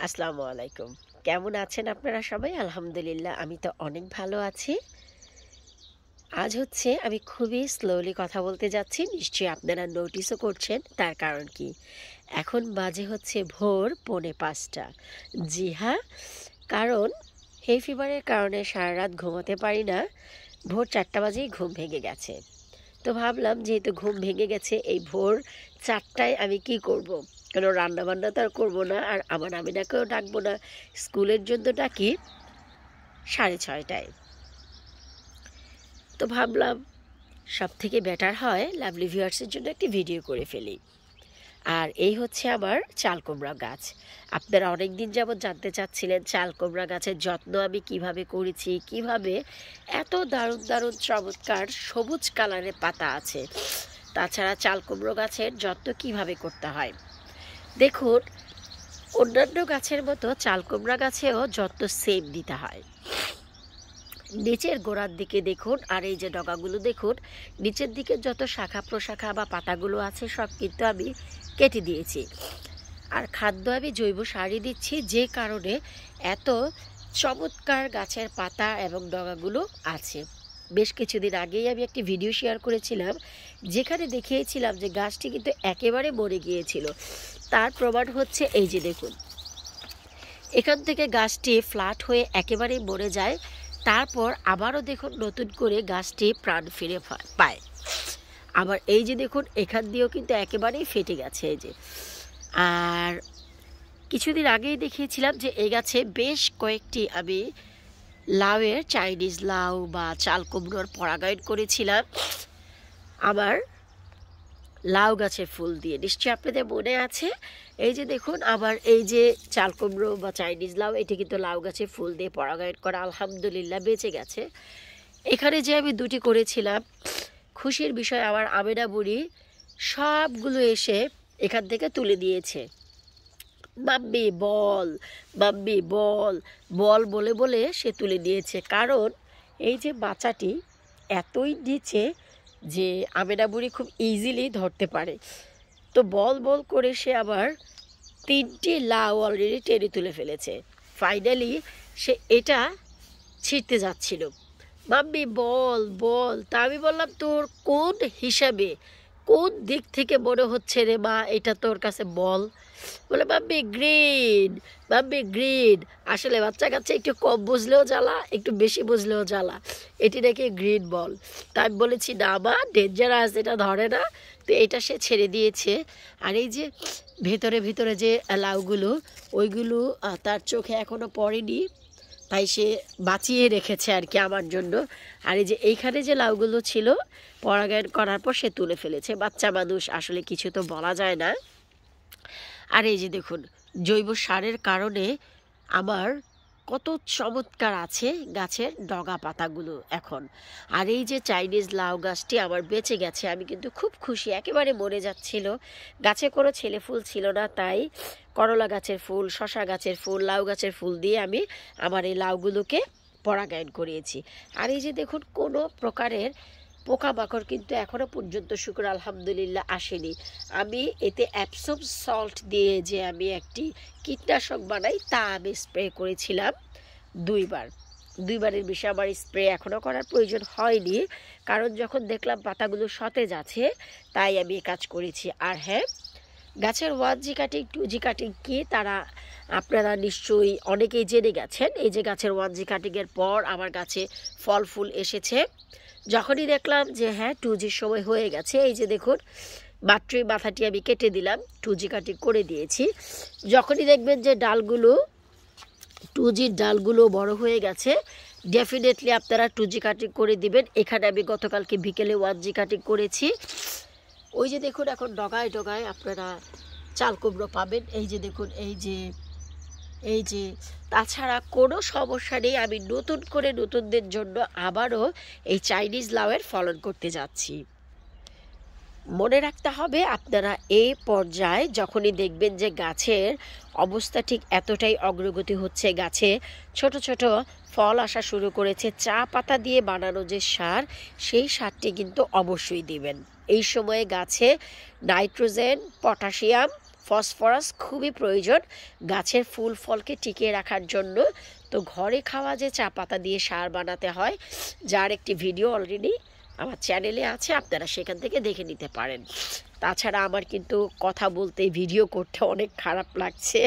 আসসালামু আলাইকুম। কেমন আছেন আপনারা সবাই? আলহামদুলিল্লাহ আমি তো অনেক ভালো আছি। আজ আমি খুবই স্লোলি কথা বলতে যাচ্ছি। নিশ্চয়ই আপনারা নোটিসও করছেন। তার কারণ কি? এখন বাজে ভোর 4:45। জি হ্যাঁ, কারণ hay fever-এর কারণে সারারাত ঘুমাতে পারি না। ভোর 4টা বাজেই ঘুম ভেঙে গেছে। তো ভাবলাম যেহেতু ঘুম ভেঙে গেছে এই ভোর 4টায় আমি কি করব? কেন রান্নাবান্না তো আর করবো না, আর আমার আমিনাকেও ডাকবো না। স্কুলের জন্য ডাকি 6:30টায়। তো ভাবলাম সবথেকে বেটার হয় লাভলি ভিউয়ার্সের জন্য একটি ভিডিও করে ফেলি। আর এই আমার চাল কুমড়া গাছ। আপনারা অনেক দিন যাবৎ জানতে চাচ্ছিলেন চাল কুমড়া গাছের যত্ন আমি কিভাবে করেছি, কিভাবে এত দারুণ দারুণ চমৎকার সবুজ কালারের পাতা আছে। তাছাড়া চাল কুমড়ো গাছের যত্ন কিভাবে করতে হয়। দেখুন, অন্যান্য গাছের মতো চাল কুমড়া গাছেও যত্ন সেম দিতে হয়। নিচের গোড়ার দিকে দেখুন, আর এই যে ডগাগুলো দেখুন, নিচের দিকে যত শাখা প্রশাখা বা পাতাগুলো আছে সব কিন্তু আমি কেটে দিয়েছি। আর খাদ্য আমি জৈব সারই দিচ্ছি, যে কারণে এত চমৎকার গাছের পাতা এবং ডগাগুলো আছে। বেশ কিছুদিন আগেই আমি একটি ভিডিও শেয়ার করেছিলাম, যেখানে দেখিয়েছিলাম যে গাছটি কিন্তু একেবারে মরে গিয়েছিল। তার প্রমাণ এই যে দেখুন, এখান থেকে গাছটি ফ্ল্যাট হয়ে একেবারেই মরে যায়। তারপর আবারও দেখুন নতুন করে গাছটি প্রাণ ফিরে পায়। আবার এই যে দেখুন, এখান দিয়েও কিন্তু একেবারেই ফেটে গেছে এই যে। আর কিছুদিন আগেই দেখিয়েছিলাম যে এই গাছে বেশ কয়েকটি আমি লাউয়ের, চাইনিজ লাউ বা চাল কুমড়োর পরাগায়ন করেছিলাম আমার লাউ গাছের ফুল দিয়ে। নিশ্চয়ই আপনাদের মনে আছে। এই যে দেখুন, আমার এই যে চাল কুমড়ো বা চাইনিজ লাউ, এটি কিন্তু লাউ গাছের ফুল দিয়ে পরাগায়ন করা, আলহামদুলিল্লাহ বেঁচে গেছে। এখানে যে আমি দুটি করেছিলাম, খুশির বিষয় আমার আমেনা বুড়ি সবগুলো এসে এখান থেকে তুলে দিয়েছে। মাম্মি বল, মাম্মি বল, বল বলে বলে সে তুলে দিয়েছে। কারণ এই যে বাচ্চাটি এতই নিচে যে আমেনা বুড়ি খুব ইজিলি ধরতে পারে। তো বল বল করে সে আবার 3টি লাউ অলরেডি টেনে তুলে ফেলেছে। ফাইনালি সে এটা ছিঁড়তে যাচ্ছিল। মাম্মি বল বল, তা আমি বললাম তোর কোন হিসাবে, কোন দিক থেকে মনে হচ্ছে রে মা এটা তোর কাছে বল? বলে মাম্মি গ্রিন, মাম্মি গ্রিন। আসলে বাচ্চা কাচ্চা একটু কম বুঝলেও জ্বালা, একটু বেশি বুঝলেও জ্বালা। এটি নাকি গ্রিন বল। তা আমি বলেছি না মা, ডেঞ্জারাস, এটা ধরে না। তো এটা সে ছেড়ে দিয়েছে। আর এই যে ভেতরে ভেতরে যে লাউগুলো, ওইগুলো তার চোখে এখনো পড়েনি, তাই সে বাঁচিয়ে রেখেছে আর কি আমার জন্য। আর এই যে এইখানে যে লাউগুলো ছিল, পরাগায়ন করার পর সে তুলে ফেলেছে। বাচ্চা মানুষ, আসলে কিছু তো বলা যায় না। আর এই যে দেখুন, জৈব সারের কারণে আমার কত চমৎকার আছে গাছের ডগা পাতাগুলো এখন। আর এই যে চাইনিজ লাউ গাছটি আমার বেঁচে গেছে, আমি কিন্তু খুব খুশি। একেবারে মরে যাচ্ছিল, গাছে কোনো ছেলে ফুল ছিল না, তাই করলা গাছের ফুল, শশা গাছের ফুল, লাউ গাছের ফুল দিয়ে আমি আমার এই লাউগুলোকে পরাগায়ন করিয়েছি। আর এই যে দেখুন, কোনো প্রকারের পোকামাকড় কিন্তু এখনও পর্যন্ত শুকর আলহামদুলিল্লাহ আসেনি। আমি এতে অ্যাপসম সল্ট দিয়ে যে আমি একটি কীটনাশক বানাই, তা আমি স্প্রে করেছিলাম 2বারের বেশি আমার স্প্রে এখনও করার প্রয়োজন হয়নি, কারণ যখন দেখলাম পাতাগুলো সতেজ আছে তাই আমি কাজ করেছি। আর হ্যাঁ, গাছের 1G কাটিং 2G কাটিং কি তারা আপনারা নিশ্চয়ই অনেকেই জেনে গেছেন। এই যে গাছের 1G কাটিংয়ের পর আমার গাছে ফল ফুল এসেছে। যখনই দেখলাম যে হ্যাঁ 2Gর সময় হয়ে গেছে, এই যে দেখুন মাত্রই মাথাটি আমি কেটে দিলাম, 2G কাটিং করে দিয়েছি। যখনই দেখবেন যে ডালগুলো 2Gর ডালগুলো বড় হয়ে গেছে, ডেফিনেটলি আপনারা 2G কাটিং করে দিবেন। এখানে আমি গতকালকে বিকেলে 1G কাটিং করেছি। ওই যে দেখুন, এখন ডগায় ডগায় আপনারা চাল কুমড়ো পাবেন। এই যে দেখুন, এই যে তাছাড়া কোনো সমস্যা নেই। আমি নতুন করে নতুনদের জন্য আবারও এই চাইনিজ লাউয়ের ফলন করতে যাচ্ছি। মনে রাখতে হবে, আপনারা এই পর্যায়ে যখনই দেখবেন যে গাছের অবস্থা ঠিক এতটাই অগ্রগতি হচ্ছে, গাছে ছোট ছোট ফল আসা শুরু করেছে, চা পাতা দিয়ে বানানো যে সার, সেই সারটি কিন্তু অবশ্যই দিবেন। এই সময়ে গাছে নাইট্রোজেন, পটাশিয়াম, ফসফরাস খুবই প্রয়োজন গাছের ফুল ফলকে টিকিয়ে রাখার জন্য। তো ঘরে খাওয়া যে চা পাতা দিয়ে সার বানাতে হয়, যার একটি ভিডিও অলরেডি আমার চ্যানেলে আছে, আপনারা সেখান থেকে দেখে নিতে পারেন। তাছাড়া আমার কিন্তু কথা বলতে, ভিডিও করতে অনেক খারাপ লাগছে,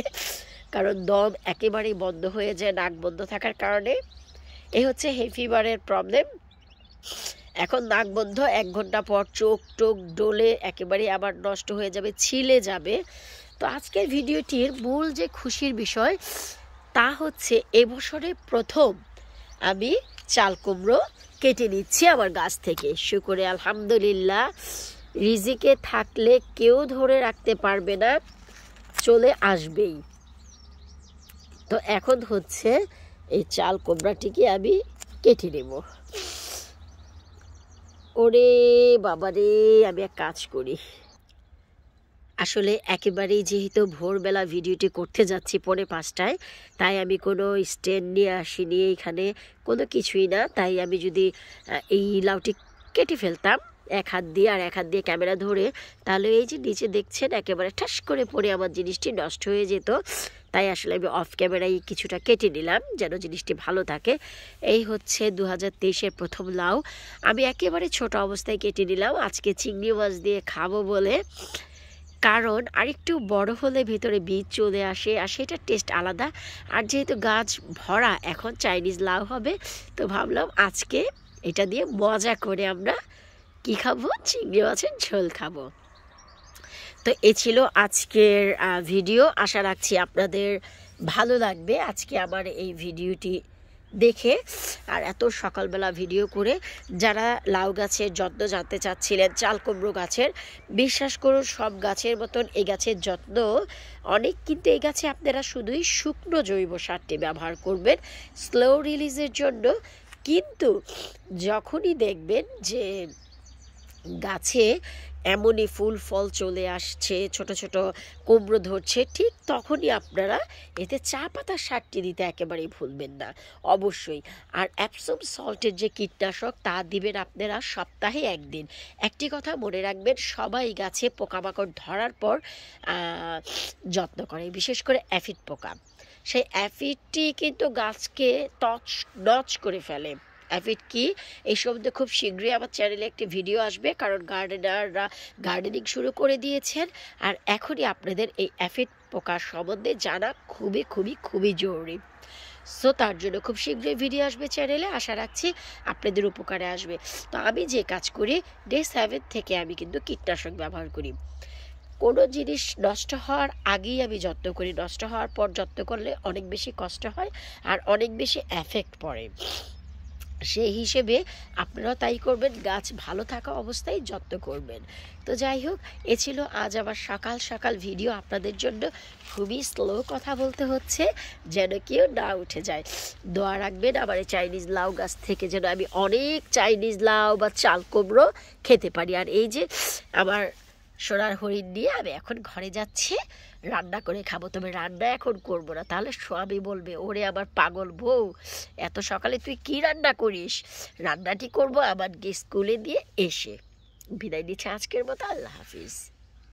কারণ দম একেবারেই বন্ধ হয়ে যায় নাক বন্ধ থাকার কারণে। এই হচ্ছে হে ফিভারের প্রবলেম। এখন নাক বন্ধ, 1 ঘন্টা পর চোখ টোক ডলে একেবারে আবার নষ্ট হয়ে যাবে, ছিলে যাবে। তো আজকের ভিডিওটির মূল যে খুশির বিষয় তা হচ্ছে এবছরে প্রথম আমি চাল কুমড়ো কেটে নিচ্ছি আমার গাছ থেকে। শুকরে আলহামদুলিল্লাহ, রিজিকে থাকলে কেউ ধরে রাখতে পারবে না, চলে আসবেই। তো এখন হচ্ছে এই চাল কুমড়াটিকে আমি কেটে নেব। ওরে বাবারে, আমি এক কাজ করি, আসলে একেবারেই যেহেতু ভোরবেলা ভিডিওটি করতে যাচ্ছি 4:45টায়, তাই আমি কোনো স্ট্যান্ড নিয়ে আসিনি, এখানে কোনো কিছুই না। তাই আমি যদি এই লাউটি কেটে ফেলতাম এক হাত দিয়ে আর এক হাত দিয়ে ক্যামেরা ধরে, তাহলে এই যে নিচে দেখছেন একেবারে ঠাস করে পড়ে আমার জিনিসটি নষ্ট হয়ে যেত। তাই আসলে আমি অফ ক্যামেরায় কিছুটা কেটে নিলাম যেন জিনিসটি ভালো থাকে। এই হচ্ছে 2023-এর প্রথম লাউ, আমি একেবারে ছোট অবস্থায় কেটে নিলাম আজকে চিংড়ি মাছ দিয়ে খাবো বলে। কারণ আরেকটু বড় হলে ভিতরে বীজ চলে আসে আর সেটার টেস্ট আলাদা। আর যেহেতু গাছ ভরা এখন চাইনিজ লাউ হবে, তো ভাবলাম আজকে এটা দিয়ে মজা করে আমরা কি খাবো, চিংড়ি মাছের ঝোল খাবো। তো এ ছিল আজকের ভিডিও। আশা রাখছি আপনাদের ভালো লাগবে আজকে আমার এই ভিডিওটি দেখে। আর এত সকালবেলা ভিডিও করে যারা লাউ গাছের যত্ন জানতে চাচ্ছিলেন, চাল কুমড়ো গাছের, বিশ্বাস করুন সব গাছের মতন এই গাছের যত্ন অনেক, কিন্তু এই গাছে আপনারা শুধুই শুকনো জৈব সারটি ব্যবহার করবেন স্লো রিলিজের জন্য। কিন্তু যখনই দেখবেন যে গাছে এমনই ফুল ফল চলে আসছে, ছোট ছোট কুমড়ো ধরছে, ঠিক তখনই আপনারা এতে চা পাতার সারটি দিতে একেবারেই ভুলবেন না অবশ্যই। আর অ্যাপসম সল্টের যে কীটনাশক তা দিবেন আপনারা সপ্তাহে 1 দিন। একটি কথা মনে রাখবেন, সবাই গাছে পোকামাকড় ধরার পর যত্ন করে, বিশেষ করে অ্যাফিড পোকা। সেই অ্যাফিডটি কিন্তু গাছকে নচ করে ফেলে। অ্যাফিড কি এই সম্বন্ধে খুব শীঘ্রই আমার চ্যানেলে একটি ভিডিও আসবে, কারণ গার্ডেনাররা গার্ডেনিং শুরু করে দিয়েছেন। আর এখনই আপনাদের এই অ্যাফিড পোকার সম্বন্ধে জানা খুবই খুবই খুবই জরুরি। সো তার জন্য খুব শীঘ্রই ভিডিও আসবে চ্যানেলে, আশা রাখছি আপনাদের উপকারে আসবে। তো আমি যে কাজ করি, ডে 7 থেকে আমি কিন্তু কীটনাশক ব্যবহার করি। কোনো জিনিস নষ্ট হওয়ার আগেই আমি যত্ন করি, নষ্ট হওয়ার পর যত্ন করলে অনেক বেশি কষ্ট হয় আর অনেক বেশি এফেক্ট পড়ে। সেই হিসেবে আপনারাও তাই করবেন, গাছ ভালো থাকা অবস্থায় যত্ন করবেন। তো যাই হোক, এ ছিল আজ আবার সকাল সকাল ভিডিও। আপনাদের জন্য খুবই স্লো কথা বলতে হচ্ছে যেন কেউ না উঠে যায়। দোয়া রাখবেন আমার এই চাইনিজ লাউ গাছ থেকে যেন আমি অনেক চাইনিজ লাউ বা চাল কুমড়ো খেতে পারি। আর এই যে আমার সোনার হরিণ নিয়ে আমি এখন ঘরে যাচ্ছি, রান্না করে খাবো। তবে রান্না এখন করবো না, তাহলে স্বামী বলবে ওরে আবার পাগল বউ, এত সকালে তুই কি রান্না করিস। রান্নাটি করবো আমার স্কুলে দিয়ে এসে। বিদায় নিচ্ছে আজকের মতো, আল্লাহ হাফিজ।